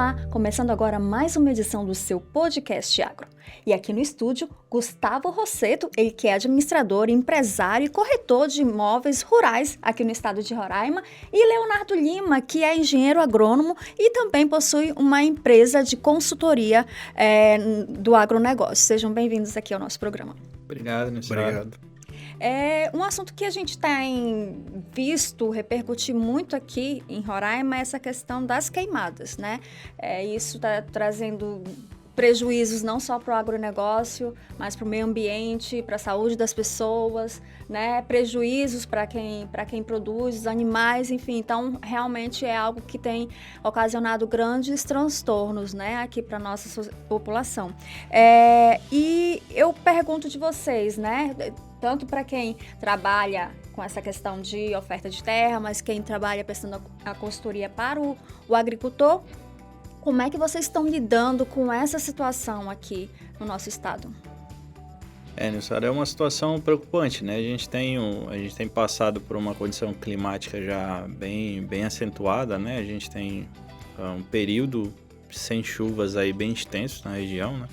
Olá, começando agora mais uma edição do seu podcast Agro. E aqui no estúdio, Gustavo Rossetto, ele que é administrador, empresário e corretor de imóveis rurais aqui no estado de Roraima, e Leonardo Lima, que é engenheiro agrônomo e também possui uma empresa de consultoria do agronegócio. Sejam bem-vindos aqui ao nosso programa. Obrigado, Nilson. Obrigado. Um assunto que a gente tem visto repercutir muito aqui em Roraima é essa questão das queimadas, né? Isso está trazendo prejuízos não só para o agronegócio, mas para o meio ambiente, para a saúde das pessoas, né? Prejuízos para quem produz, os animais, enfim. Então, realmente é algo que tem ocasionado grandes transtornos, né? Aqui para a nossa população. E eu pergunto de vocês, né? Tanto para quem trabalha com essa questão de oferta de terra, mas quem trabalha prestando a consultoria para o agricultor, como é que vocês estão lidando com essa situação aqui no nosso estado? Nilson, é uma situação preocupante, né? A gente tem passado por uma condição climática já bem acentuada, né? A gente tem um período sem chuvas aí bem extenso na região, né?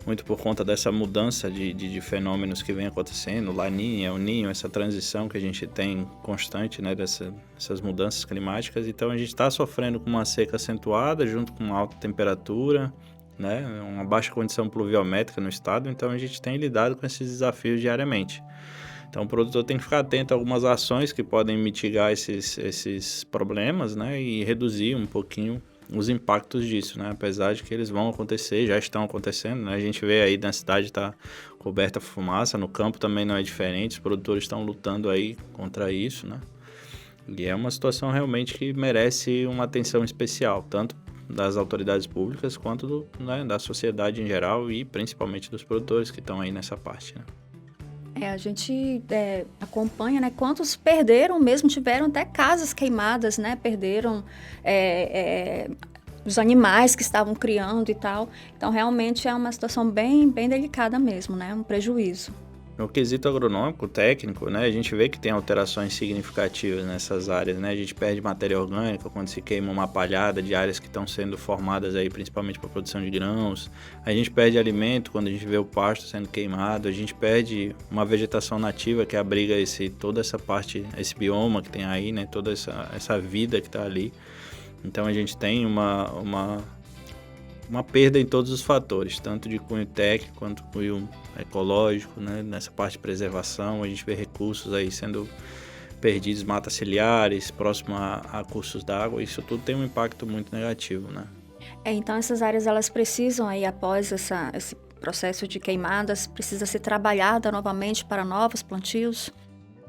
Muito por conta dessa mudança de fenômenos que vem acontecendo, Laninha, El Ninho, essa transição que a gente tem constante, né, dessas mudanças climáticas. Então a gente está sofrendo com uma seca acentuada, junto com alta temperatura, né, uma baixa condição pluviométrica no estado. Então a gente tem lidado com esses desafios diariamente. Então o produtor tem que ficar atento a algumas ações que podem mitigar esses problemas, né, e reduzir um pouquinho os impactos disso, né? Apesar de que eles vão acontecer, já estão acontecendo, né? A gente vê aí na cidade está coberta fumaça, no campo também não é diferente, os produtores estão lutando aí contra isso, né? E é uma situação realmente que merece uma atenção especial, tanto das autoridades públicas quanto da sociedade em geral e principalmente dos produtores que estão aí nessa parte, né? A gente acompanha, né, quantos perderam mesmo, tiveram até casas queimadas, né, perderam os animais que estavam criando e tal. Então, realmente é uma situação bem delicada mesmo, né, um prejuízo. No quesito agronômico, técnico, né, a gente vê que tem alterações significativas nessas áreas, né? A gente perde matéria orgânica quando se queima uma palhada de áreas que estão sendo formadas aí principalmente para a produção de grãos. A gente perde alimento quando a gente vê o pasto sendo queimado. A gente perde uma vegetação nativa que abriga toda essa parte, esse bioma que tem aí, né? Toda essa vida que está ali. Então a gente tem uma perda em todos os fatores, tanto de cunho técnico quanto cunho ecológico, né? Nessa parte de preservação, a gente vê recursos aí sendo perdidos, matas ciliares, próximo a cursos d'água, isso tudo tem um impacto muito negativo, né? Então essas áreas, elas precisam aí, após esse processo de queimadas, precisa ser trabalhada novamente para novos plantios?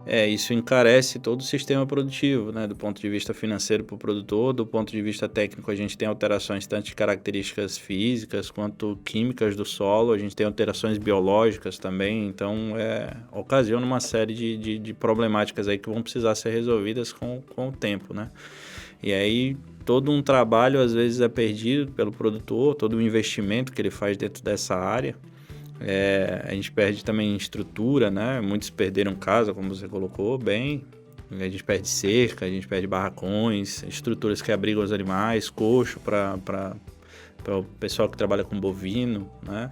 Isso encarece todo o sistema produtivo, né? Do ponto de vista financeiro para o produtor, do ponto de vista técnico a gente tem alterações tanto de características físicas quanto químicas do solo, a gente tem alterações biológicas também, então ocasiona uma série de problemáticas aí que vão precisar ser resolvidas com o tempo, né? E aí todo um trabalho às vezes é perdido pelo produtor, todo o investimento que ele faz dentro dessa área. A gente perde também estrutura, né? Muitos perderam casa, como você colocou bem. A gente perde cerca, a gente perde barracões, estruturas que abrigam os animais, coxo para o pessoal que trabalha com bovino, né?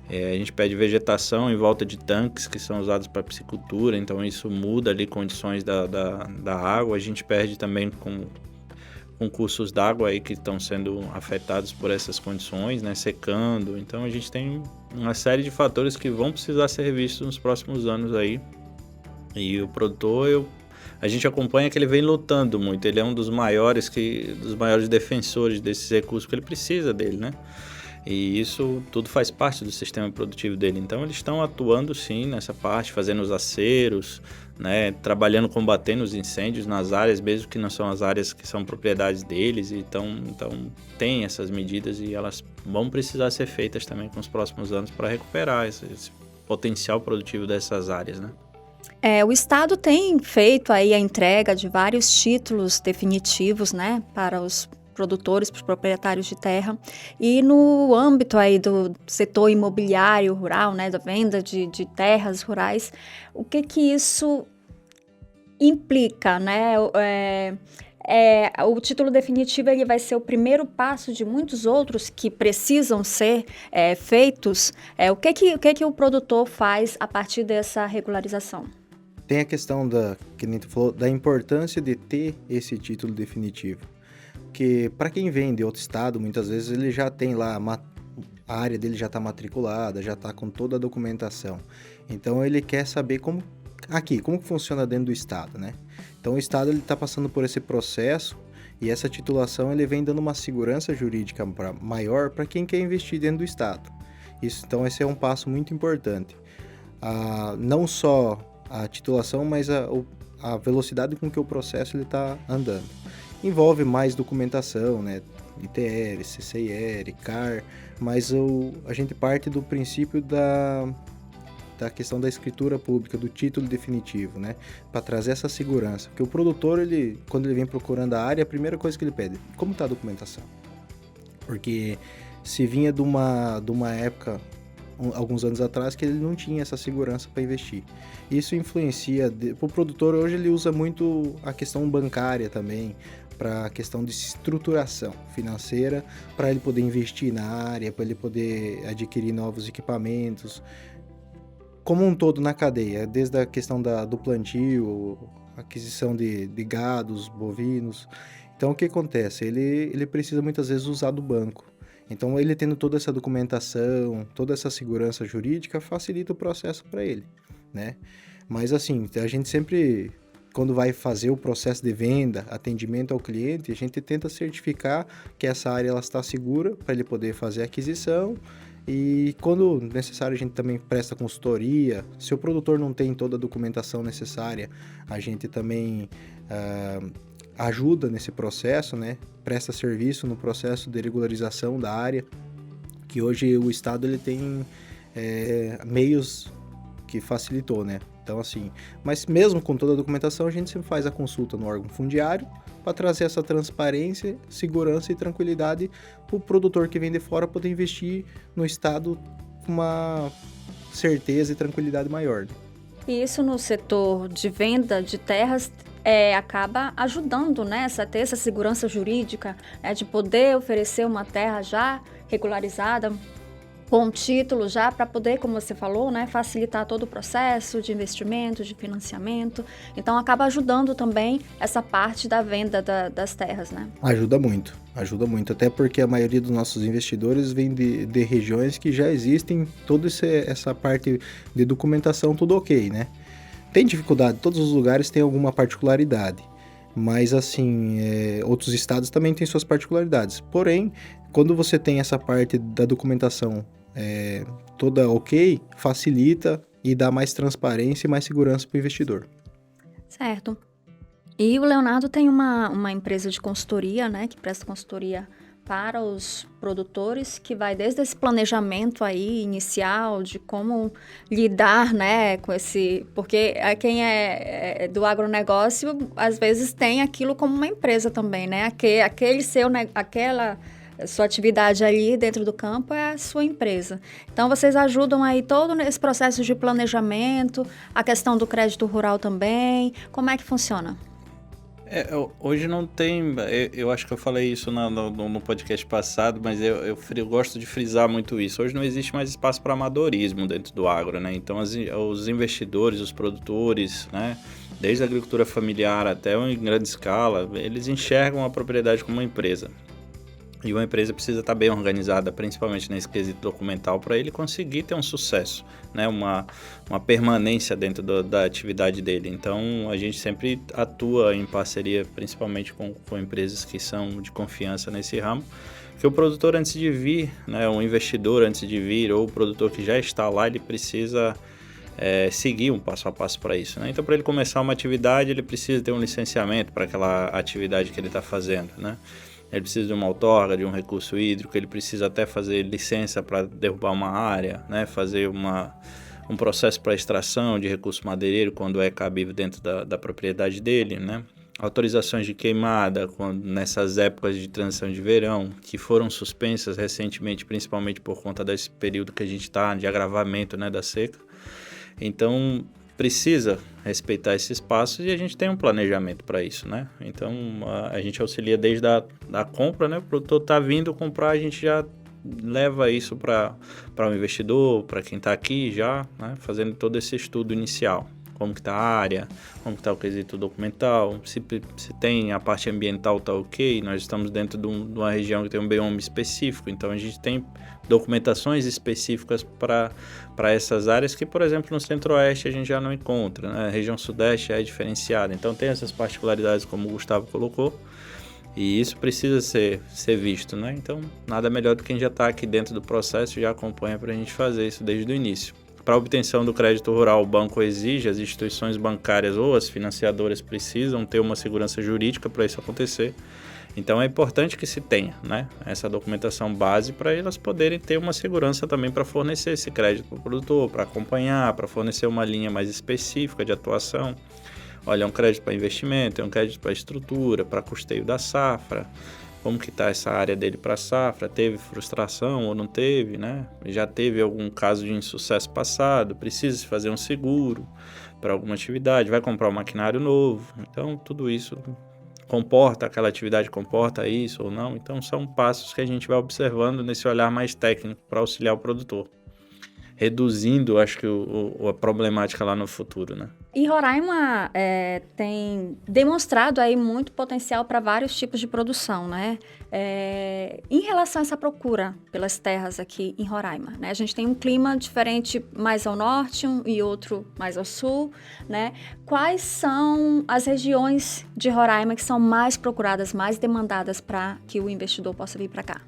A gente perde vegetação em volta de tanques que são usados para piscicultura, então isso muda ali condições da água. A gente perde também com cursos d'água aí que estão sendo afetados por essas condições, né, secando. Então a gente tem uma série de fatores que vão precisar ser revistos nos próximos anos aí. E o produtor, a gente acompanha que ele vem lutando muito. Ele é um dos maiores defensores desses recursos, porque ele precisa dele, né? E isso tudo faz parte do sistema produtivo dele. Então eles estão atuando sim nessa parte, fazendo os aceros, né, trabalhando, combatendo os incêndios nas áreas, mesmo que não são as áreas que são propriedades deles. Então tem essas medidas e elas vão precisar ser feitas também com os próximos anos para recuperar esse potencial produtivo dessas áreas, né? O Estado tem feito aí a entrega de vários títulos definitivos, né, para os produtores, para os proprietários de terra, e no âmbito aí do setor imobiliário rural, né, da venda de terras rurais, o que isso implica, né? o título definitivo ele vai ser o primeiro passo de muitos outros que precisam ser feitos. O que o produtor faz a partir dessa regularização? Tem a questão que a gente falou, da importância de ter esse título definitivo. Porque para quem vem de outro estado, muitas vezes ele já tem lá, a área dele já está matriculada, já está com toda a documentação. Então ele quer saber como funciona dentro do estado, né? Então o estado está passando por esse processo e essa titulação ele vem dando uma segurança jurídica maior para quem quer investir dentro do estado. Então esse é um passo muito importante. Não só a titulação, mas a velocidade com que o processo está andando. Envolve mais documentação, né? ITR, CCIR, CAR, mas a gente parte do princípio da questão da escritura pública, do título definitivo, né? Para trazer essa segurança. Porque o produtor, quando ele vem procurando a área, a primeira coisa que ele pede, como está a documentação? Porque se vinha de uma época, alguns anos atrás, que ele não tinha essa segurança para investir. Isso influencia, o produtor hoje ele usa muito a questão bancária também, para a questão de estruturação financeira, para ele poder investir na área, para ele poder adquirir novos equipamentos, como um todo na cadeia, desde a questão do plantio, aquisição de gados, bovinos. Então, o que acontece? Ele precisa muitas vezes usar do banco. Então, ele tendo toda essa documentação, toda essa segurança jurídica, facilita o processo para ele, né? Mas, assim, a gente sempre, quando vai fazer o processo de venda, atendimento ao cliente, a gente tenta certificar que essa área ela está segura para ele poder fazer a aquisição. E quando necessário, a gente também presta consultoria. Se o produtor não tem toda a documentação necessária, a gente também ajuda nesse processo, né? Presta serviço no processo de regularização da área, que hoje o Estado ele tem meios que facilitou, né? Então, assim, mas mesmo com toda a documentação, a gente sempre faz a consulta no órgão fundiário para trazer essa transparência, segurança e tranquilidade para o produtor que vem de fora poder investir no estado com uma certeza e tranquilidade maior. Né? E isso no setor de venda de terras acaba ajudando, né, a ter essa segurança jurídica, de poder oferecer uma terra já regularizada, com título já para poder, como você falou, né, facilitar todo o processo de investimento, de financiamento. Então, acaba ajudando também essa parte da venda das terras, né? Ajuda muito, até porque a maioria dos nossos investidores vem de regiões que já existem toda essa parte de documentação, tudo ok, né? Tem dificuldade, todos os lugares têm alguma particularidade, mas assim, outros estados também têm suas particularidades. Porém, quando você tem essa parte da documentação toda ok, facilita e dá mais transparência e mais segurança para o investidor. Certo. E o Leonardo tem uma empresa de consultoria, né, que presta consultoria para os produtores, que vai desde esse planejamento aí inicial de como lidar, né, com esse... Porque quem é do agronegócio, às vezes tem aquilo como uma empresa também, né? Aquela sua atividade ali dentro do campo é a sua empresa. Então, vocês ajudam aí todo nesse processo de planejamento, a questão do crédito rural também. Como é que funciona? Hoje não tem, eu acho que eu falei isso no podcast passado, mas eu gosto de frisar muito isso. Hoje não existe mais espaço para amadorismo dentro do agro, né? Então os investidores, os produtores, né? Desde a agricultura familiar até em grande escala, eles enxergam a propriedade como uma empresa. E uma empresa precisa estar bem organizada, principalmente nesse quesito documental, para ele conseguir ter um sucesso, né? Uma permanência dentro da atividade dele. Então, a gente sempre atua em parceria, principalmente com empresas que são de confiança nesse ramo, porque o produtor antes de vir, né, um investidor antes de vir, ou o produtor que já está lá, ele precisa seguir um passo a passo para isso, né? Então, para ele começar uma atividade, ele precisa ter um licenciamento para aquela atividade que ele está fazendo, né? Ele precisa de uma outorga, de um recurso hídrico, ele precisa até fazer licença para derrubar uma área, né? Fazer um processo para extração de recurso madeireiro quando é cabível dentro da propriedade dele, né? Autorizações de queimada nessas épocas de transição de verão, que foram suspensas recentemente, principalmente por conta desse período que a gente está de agravamento, né, da seca. Então, precisa respeitar esses passos e a gente tem um planejamento para isso, né? Então, a gente auxilia desde a compra, né? O produtor está vindo comprar, a gente já leva isso para o investidor, para quem está aqui já, né? Fazendo todo esse estudo inicial. Como que está a área, como que está o quesito documental, se tem a parte ambiental está ok, nós estamos dentro de uma região que tem um bioma específico, então a gente tem documentações específicas para essas áreas que, por exemplo, no Centro-Oeste a gente já não encontra, né? A região Sudeste é diferenciada, então tem essas particularidades como o Gustavo colocou, e isso precisa ser visto, né? Então, nada melhor do que quem já está aqui dentro do processo e já acompanha para a gente fazer isso desde o início. Para a obtenção do crédito rural, o banco exige, as instituições bancárias ou as financiadoras precisam ter uma segurança jurídica para isso acontecer. Então, é importante que se tenha, né, essa documentação base para elas poderem ter uma segurança também para fornecer esse crédito para o produtor, para acompanhar, para fornecer uma linha mais específica de atuação. Olha, é um crédito para investimento, é um crédito para estrutura, para custeio da safra. Como que está essa área dele para a safra, teve frustração ou não teve, né? Já teve algum caso de insucesso passado, precisa se fazer um seguro para alguma atividade, vai comprar um maquinário novo. Então, tudo isso aquela atividade comporta isso ou não. Então, são passos que a gente vai observando nesse olhar mais técnico para auxiliar o produtor, reduzindo, acho que, a problemática lá no futuro, né? E Roraima tem demonstrado aí muito potencial para vários tipos de produção, né? Em relação a essa procura pelas terras aqui em Roraima, né? A gente tem um clima diferente mais ao norte e outro mais ao sul, né? Quais são as regiões de Roraima que são mais procuradas, mais demandadas para que o investidor possa vir para cá?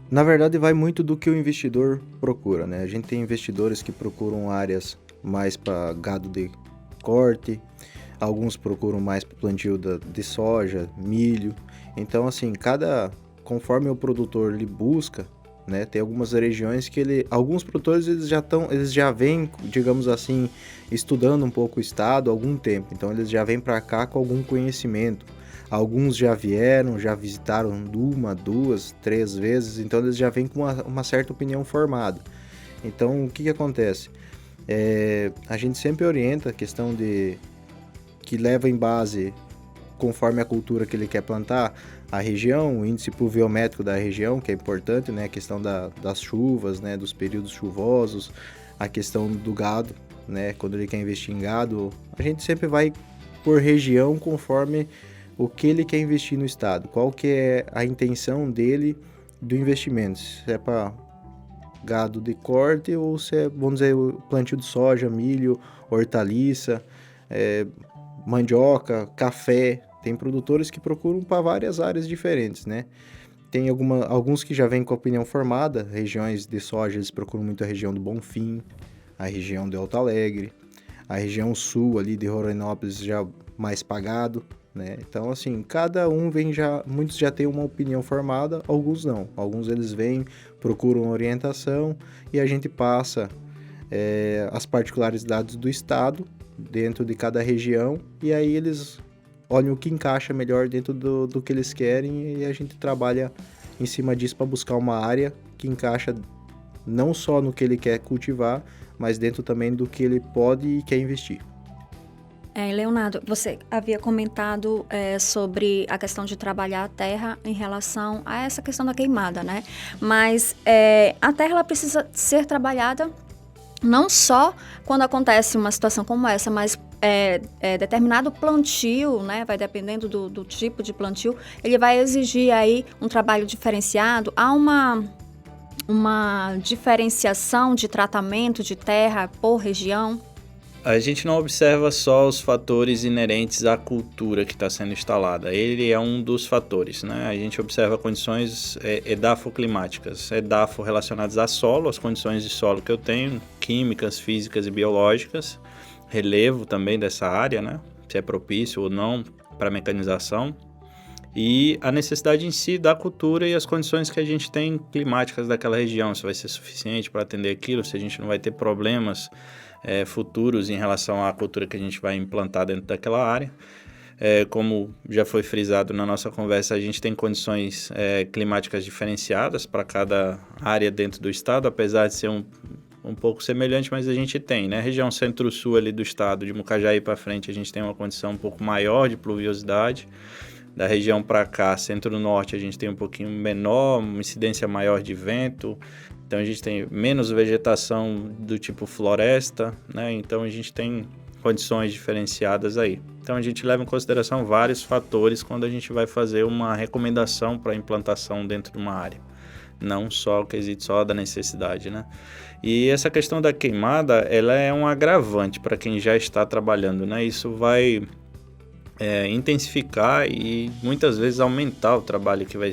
Na verdade, vai muito do que o investidor procura, né? A gente tem investidores que procuram áreas mais para gado de corte, alguns procuram mais para plantio de soja, milho. Então, assim, conforme o produtor ele busca, né? Tem algumas regiões que alguns produtores eles já vêm, digamos assim, estudando um pouco o estado há algum tempo. Então, eles já vêm para cá com algum conhecimento. Alguns já vieram, já visitaram 1, 2, 3 vezes, então eles já vêm com uma certa opinião formada. Então, o que acontece? A gente sempre orienta a questão que leva em base, conforme a cultura que ele quer plantar, a região, o índice pluviométrico da região, que é importante, né? A questão das chuvas, né? Dos períodos chuvosos, a questão do gado, né? Quando ele quer investir em gado, a gente sempre vai por região conforme o que ele quer investir no estado, qual que é a intenção dele do investimento, se é para gado de corte ou se é, vamos dizer, o plantio de soja, milho, hortaliça, mandioca, café. Tem produtores que procuram para várias áreas diferentes, né? Tem alguns que já vêm com a opinião formada, regiões de soja, eles procuram muito a região do Bonfim, a região de Alto Alegre, a região sul ali de Rondonópolis já mais pagado, né? Então, assim, cada um muitos já têm uma opinião formada, alguns não. Alguns eles vêm, procuram orientação e a gente passa as particularidades do estado dentro de cada região e aí eles olham o que encaixa melhor dentro do que eles querem e a gente trabalha em cima disso para buscar uma área que encaixa não só no que ele quer cultivar, mas dentro também do que ele pode e quer investir. Leonardo, você havia comentado sobre a questão de trabalhar a terra em relação a essa questão da queimada, né? Mas a terra ela precisa ser trabalhada não só quando acontece uma situação como essa, mas determinado plantio, né? Vai dependendo do tipo de plantio, ele vai exigir aí um trabalho diferenciado. Há uma diferenciação de tratamento de terra por região? A gente não observa só os fatores inerentes à cultura que está sendo instalada. Ele é um dos fatores, né? A gente observa condições edafoclimáticas, edafo relacionadas a solo, as condições de solo que eu tenho, químicas, físicas e biológicas, relevo também dessa área, né? Se é propício ou não para mecanização, e a necessidade em si da cultura e as condições que a gente tem climáticas daquela região, se vai ser suficiente para atender aquilo, se a gente não vai ter problemas futuros em relação à cultura que a gente vai implantar dentro daquela área. Como já foi frisado na nossa conversa, a gente tem condições climáticas diferenciadas para cada área dentro do estado, apesar de ser um pouco semelhante, mas a gente tem, né? Região centro-sul ali do estado, de Mucajaí para frente, a gente tem uma condição um pouco maior de pluviosidade. Da região para cá, centro-norte, a gente tem um pouquinho menor, uma incidência maior de vento. Então, a gente tem menos vegetação do tipo floresta, né? Então, a gente tem condições diferenciadas aí. Então, a gente leva em consideração vários fatores quando a gente vai fazer uma recomendação para implantação dentro de uma área. Não só o quesito só da necessidade, né? E essa questão da queimada, ela é um agravante para quem já está trabalhando, né? Isso vai intensificar e muitas vezes aumentar o trabalho que vai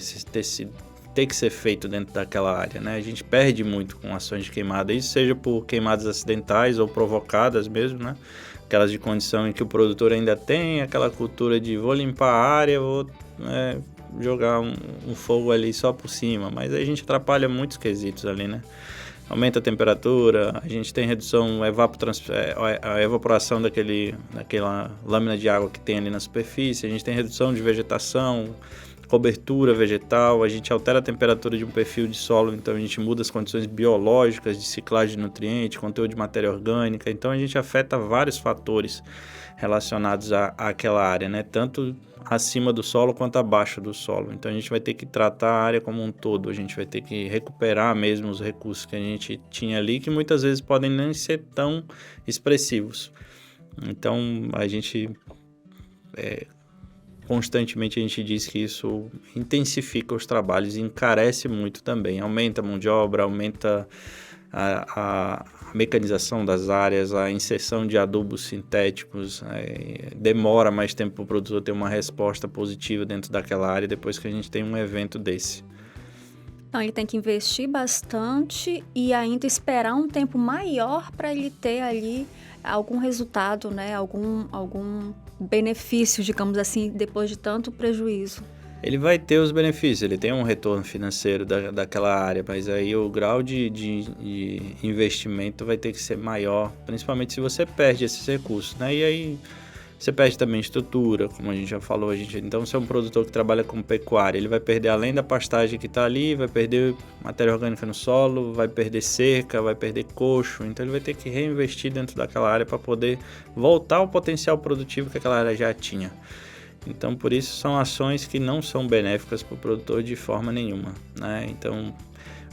ter que ser feito dentro daquela área, né? A gente perde muito com ações de queimada, isso seja por queimadas acidentais ou provocadas mesmo, né? Aquelas de condição em que o produtor ainda tem aquela cultura de vou limpar a área, vou jogar um fogo ali só por cima, mas aí a gente atrapalha muitos quesitos ali, né? Aumenta a temperatura, a gente tem redução, a evaporação daquela lâmina de água que tem ali na superfície, a gente tem redução de vegetação, cobertura vegetal, a gente altera a temperatura de um perfil de solo, então a gente muda as condições biológicas de ciclagem de nutrientes, conteúdo de matéria orgânica, então a gente afeta vários fatores relacionados àquela área, né? Tanto acima do solo quanto abaixo do solo. Então a gente vai ter que tratar a área como um todo, a gente vai ter que recuperar mesmo os recursos que a gente tinha ali, que muitas vezes podem nem ser tão expressivos. Então a gente constantemente a gente diz que isso intensifica os trabalhos e encarece muito também, aumenta a mão de obra, aumenta a mecanização das áreas, a inserção de adubos sintéticos, demora mais tempo para o produtor ter uma resposta positiva dentro daquela área depois que a gente tem um evento desse. Então, ele tem que investir bastante e ainda esperar um tempo maior para ele ter ali algum resultado, né? Algum benefício, digamos assim, depois de tanto prejuízo. Ele vai ter os benefícios, ele tem um retorno financeiro daquela área, mas aí o grau de investimento vai ter que ser maior, principalmente se você perde esses recursos, né? E aí você perde também estrutura, como a gente já falou. Então, se é um produtor que trabalha com pecuária, ele vai perder, além da pastagem que está ali, vai perder matéria orgânica no solo, vai perder cerca, vai perder coxo, então ele vai ter que reinvestir dentro daquela área para poder voltar ao potencial produtivo que aquela área já tinha. Então, por isso, são ações que não são benéficas para o produtor de forma nenhuma, né? Então,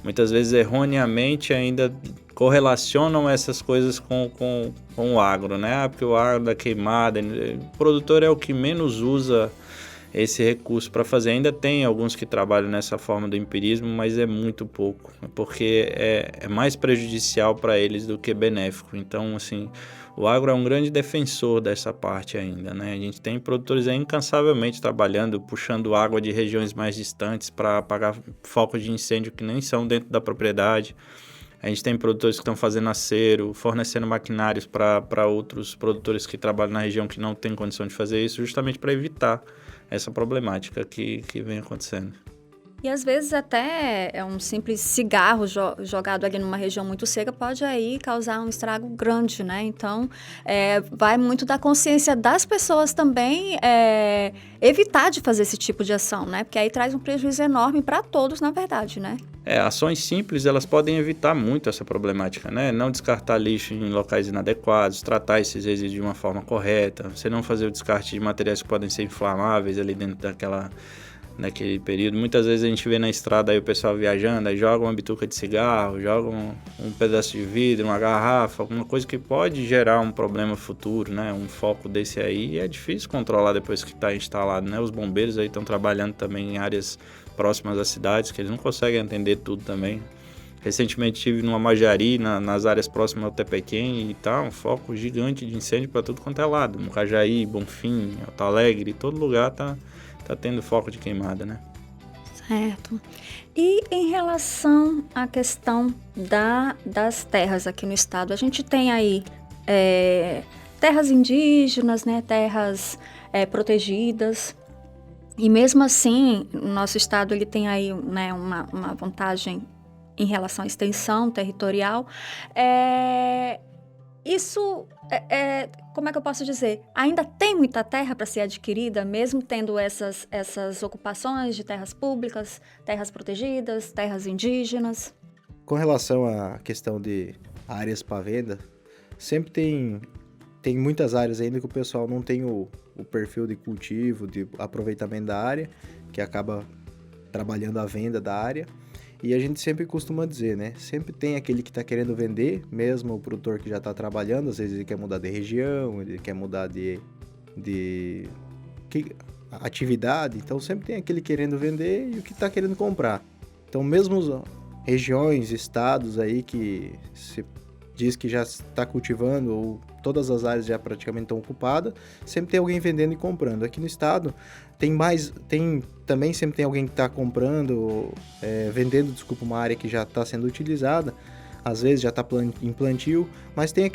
muitas vezes, erroneamente, ainda correlacionam essas coisas com o agro, né? Porque o agro da queimada, o produtor é o que menos usa esse recurso para fazer. Ainda tem alguns que trabalham nessa forma do empirismo, mas é muito pouco, porque é mais prejudicial para eles do que benéfico. Então, assim, o agro é um grande defensor dessa parte ainda, né? A gente tem produtores aí incansavelmente trabalhando, puxando água de regiões mais distantes para apagar focos de incêndio que nem são dentro da propriedade. A gente tem produtores que estão fazendo acero, fornecendo maquinários para outros produtores que trabalham na região que não têm condição de fazer isso, justamente para evitar essa problemática que vem acontecendo. E às vezes até um simples cigarro jogado ali numa região muito seca pode aí causar um estrago grande, né? Então, vai muito da consciência das pessoas também evitar de fazer esse tipo de ação, né? Porque aí traz um prejuízo enorme para todos, na verdade, né? Ações simples, elas podem evitar muito essa problemática, né? Não descartar lixo em locais inadequados, tratar esses resíduos de uma forma correta, você não fazer o descarte de materiais que podem ser inflamáveis ali dentro naquele período. Muitas vezes a gente vê na estrada aí o pessoal viajando, aí joga uma bituca de cigarro, joga um pedaço de vidro, uma garrafa, alguma coisa que pode gerar um problema futuro, né? Um foco desse aí, e é difícil controlar depois que está instalado, né? Os bombeiros aí estão trabalhando também em áreas próximas às cidades, que eles não conseguem atender tudo também. Recentemente estive numa Majari, nas áreas próximas ao Tepequém, e tá um foco gigante de incêndio para tudo quanto é lado. Mucajaí, Bonfim, Alto Alegre, todo lugar tá tendo foco de queimada, né? Certo. E em relação à questão das terras aqui no estado, a gente tem aí terras indígenas, né, terras protegidas, e mesmo assim, o nosso estado ele tem aí, né, uma vantagem em relação à extensão territorial. Isso, como é que eu posso dizer? Ainda tem muita terra para ser adquirida, mesmo tendo essas ocupações de terras públicas, terras protegidas, terras indígenas? Com relação à questão de áreas para venda, sempre tem muitas áreas ainda que o pessoal não tem o perfil de cultivo, de aproveitamento da área, que acaba trabalhando a venda da área. E a gente sempre costuma dizer, né? Sempre tem aquele que está querendo vender, mesmo o produtor que já está trabalhando, às vezes ele quer mudar de região, ele quer mudar de atividade, então sempre tem aquele querendo vender e o que está querendo comprar. Então mesmo regiões, estados aí que se diz que já está cultivando ou todas as áreas já praticamente estão ocupadas, sempre tem alguém vendendo e comprando. Aqui no estado também sempre tem alguém que está comprando, vendendo, desculpa, uma área que já está sendo utilizada, às vezes já está em plantio, mas tem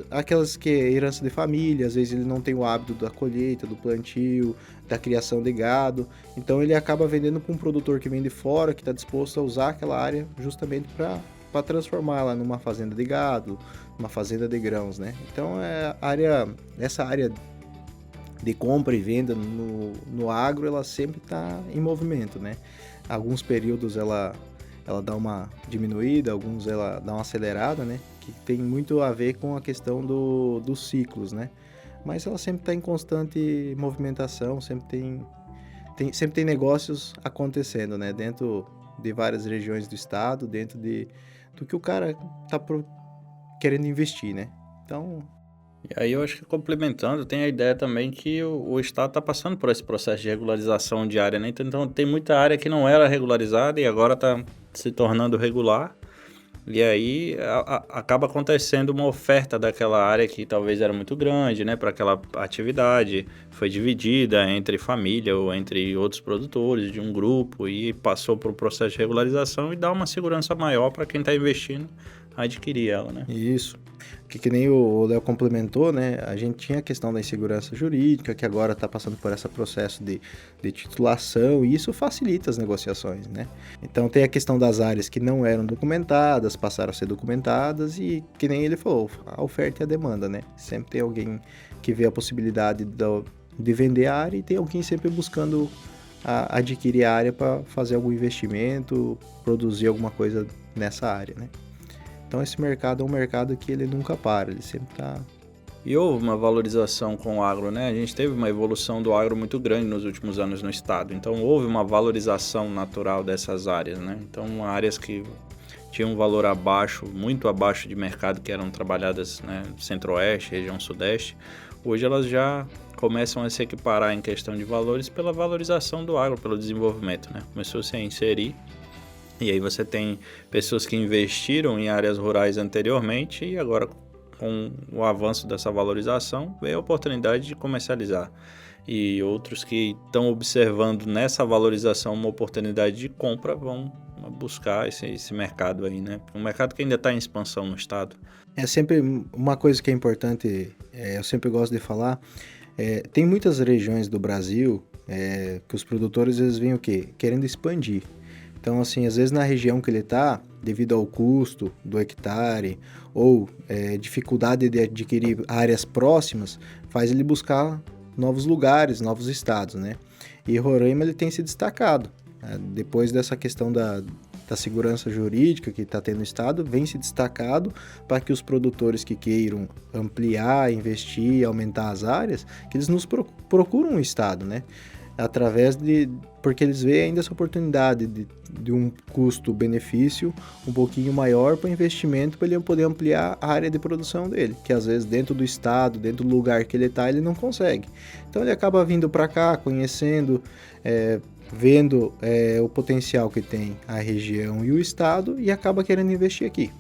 aquelas que é herança de família, às vezes ele não tem o hábito da colheita, do plantio, da criação de gado, então ele acaba vendendo para um produtor que vem de fora, que está disposto a usar aquela área justamente para transformá-la numa fazenda de gado, uma fazenda de grãos, né? Então essa área de compra e venda no agro, ela sempre está em movimento, né? Alguns períodos ela dá uma diminuída, alguns ela dá uma acelerada, né? Que tem muito a ver com a questão dos ciclos, né? Mas ela sempre está em constante movimentação, sempre tem negócios acontecendo, né? Dentro de várias regiões do estado, dentro do que o cara está querendo investir, né? Então... E aí eu acho que complementando, tem a ideia também que o Estado está passando por esse processo de regularização de área, né? Então tem muita área que não era regularizada e agora está se tornando regular. E aí acaba acontecendo uma oferta daquela área que talvez era muito grande, né? Para aquela atividade, foi dividida entre família ou entre outros produtores de um grupo e passou por um processo de regularização e dá uma segurança maior para quem está investindo adquirir ela, né? Isso. Que nem o Léo complementou, né? A gente tinha a questão da insegurança jurídica, que agora está passando por esse processo de titulação, e isso facilita as negociações, né? Então tem a questão das áreas que não eram documentadas, passaram a ser documentadas, e que nem ele falou, a oferta e a demanda, né? Sempre tem alguém que vê a possibilidade de vender a área e tem alguém sempre buscando adquirir a área para fazer algum investimento, produzir alguma coisa nessa área, né? Então esse mercado é um mercado que ele nunca para, ele sempre está... E houve uma valorização com o agro, né? A gente teve uma evolução do agro muito grande nos últimos anos no estado. Então houve uma valorização natural dessas áreas, né? Então áreas que tinham um valor abaixo, muito abaixo de mercado, que eram trabalhadas, né, centro-oeste, região sudeste, hoje elas já começam a se equiparar em questão de valores pela valorização do agro, pelo desenvolvimento, né? Começou-se a inserir. E aí você tem pessoas que investiram em áreas rurais anteriormente e agora com o avanço dessa valorização veio a oportunidade de comercializar. E outros que estão observando nessa valorização uma oportunidade de compra vão buscar esse mercado aí, né? Um mercado que ainda está em expansão no estado. É sempre uma coisa que é importante, eu sempre gosto de falar, tem muitas regiões do Brasil que os produtores eles vêm o quê? Querendo expandir. Então, assim, às vezes na região que ele está, devido ao custo do hectare ou dificuldade de adquirir áreas próximas, faz ele buscar novos lugares, novos estados, né? E Roraima ele tem se destacado. Depois dessa questão da segurança jurídica que está tendo no estado, vem se destacado para que os produtores que queiram ampliar, investir, aumentar as áreas, que eles nos procuram um estado, né? Porque eles veem ainda essa oportunidade de um custo-benefício um pouquinho maior para o investimento, para ele poder ampliar a área de produção dele, que às vezes dentro do estado, dentro do lugar que ele está, ele não consegue. Então ele acaba vindo para cá, conhecendo, vendo o potencial que tem a região e o estado e acaba querendo investir aqui.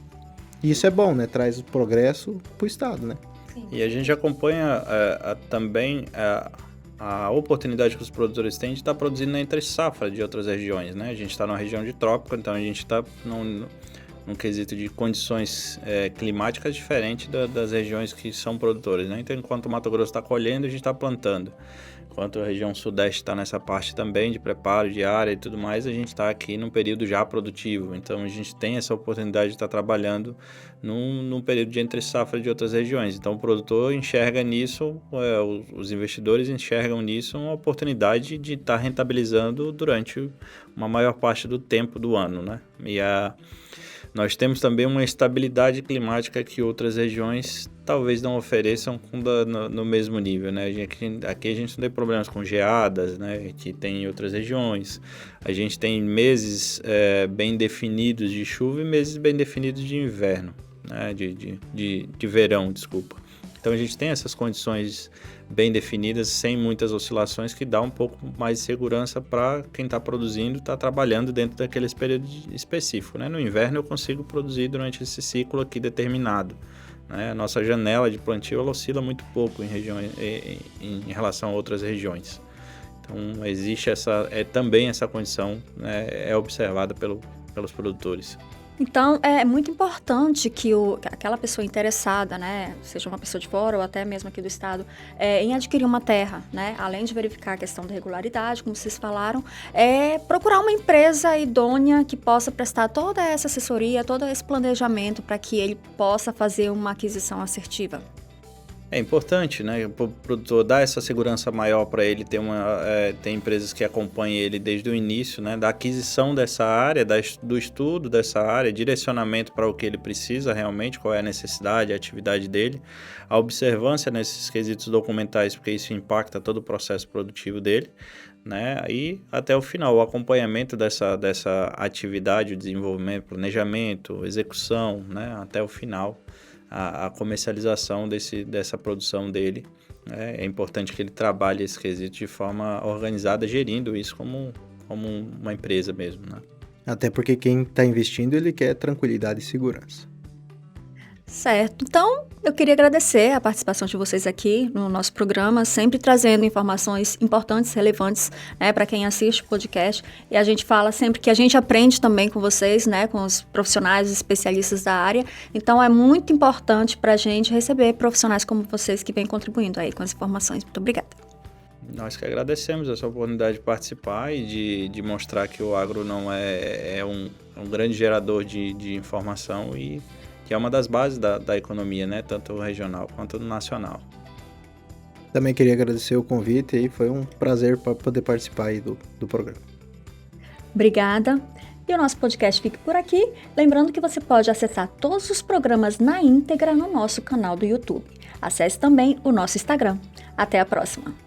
E isso é bom, né? Traz progresso para o estado, né? Sim. E a gente acompanha também a oportunidade que os produtores têm de estar produzindo entre safra de outras regiões, né? A gente está numa região de trópico, então a gente está num quesito de condições climáticas diferentes das regiões que são produtoras, né? Então, enquanto o Mato Grosso está colhendo, a gente está plantando. Enquanto a região sudeste está nessa parte também de preparo de área e tudo mais, a gente está aqui num período já produtivo. Então, a gente tem essa oportunidade de estar trabalhando num período de entre safra de outras regiões. Então, o produtor enxerga nisso, os investidores enxergam nisso uma oportunidade de estar rentabilizando durante uma maior parte do tempo do ano, né? Nós temos também uma estabilidade climática que outras regiões talvez não ofereçam no mesmo nível, né? Aqui a gente não tem problemas com geadas, né? Que tem em outras regiões. A gente tem meses bem definidos de chuva e meses bem definidos de inverno, né? De verão, desculpa. Então a gente tem essas condições bem definidas, sem muitas oscilações, que dá um pouco mais de segurança para quem está produzindo, está trabalhando dentro daquele período específico, né? No inverno eu consigo produzir durante esse ciclo aqui determinado, né? A nossa janela de plantio ela oscila muito pouco em relação a outras regiões. Então existe também essa condição, né? É observada pelos produtores. Então, é muito importante que aquela pessoa interessada, né, seja uma pessoa de fora ou até mesmo aqui do estado, em adquirir uma terra, né, além de verificar a questão da regularidade, como vocês falaram, procurar uma empresa idônea que possa prestar toda essa assessoria, todo esse planejamento para que ele possa fazer uma aquisição assertiva. É importante, né, o produtor dar essa segurança maior para ele, ter empresas que acompanhem ele desde o início, né, da aquisição dessa área, do estudo dessa área, direcionamento para o que ele precisa realmente, qual é a necessidade, a atividade dele, a observância nesses quesitos documentais, porque isso impacta todo o processo produtivo dele, né, e até o final, o acompanhamento dessa atividade, o desenvolvimento, planejamento, execução, né, até o final. A comercialização dessa produção dele. É importante que ele trabalhe esse quesito de forma organizada, gerindo isso como uma empresa mesmo, né? Até porque quem está investindo, ele quer tranquilidade e segurança. Certo. Então, eu queria agradecer a participação de vocês aqui no nosso programa, sempre trazendo informações importantes, relevantes, né, para quem assiste o podcast. E a gente fala sempre que a gente aprende também com vocês, né, com os profissionais, especialistas da área. Então, é muito importante para a gente receber profissionais como vocês que vêm contribuindo aí com as informações. Muito obrigada. Nós que agradecemos essa oportunidade de participar e de mostrar que o agro não é um grande gerador de informação e que é uma das bases da economia, né? Tanto regional quanto nacional. Também queria agradecer o convite e foi um prazer poder participar aí do programa. Obrigada. E o nosso podcast fica por aqui. Lembrando que você pode acessar todos os programas na íntegra no nosso canal do YouTube. Acesse também o nosso Instagram. Até a próxima!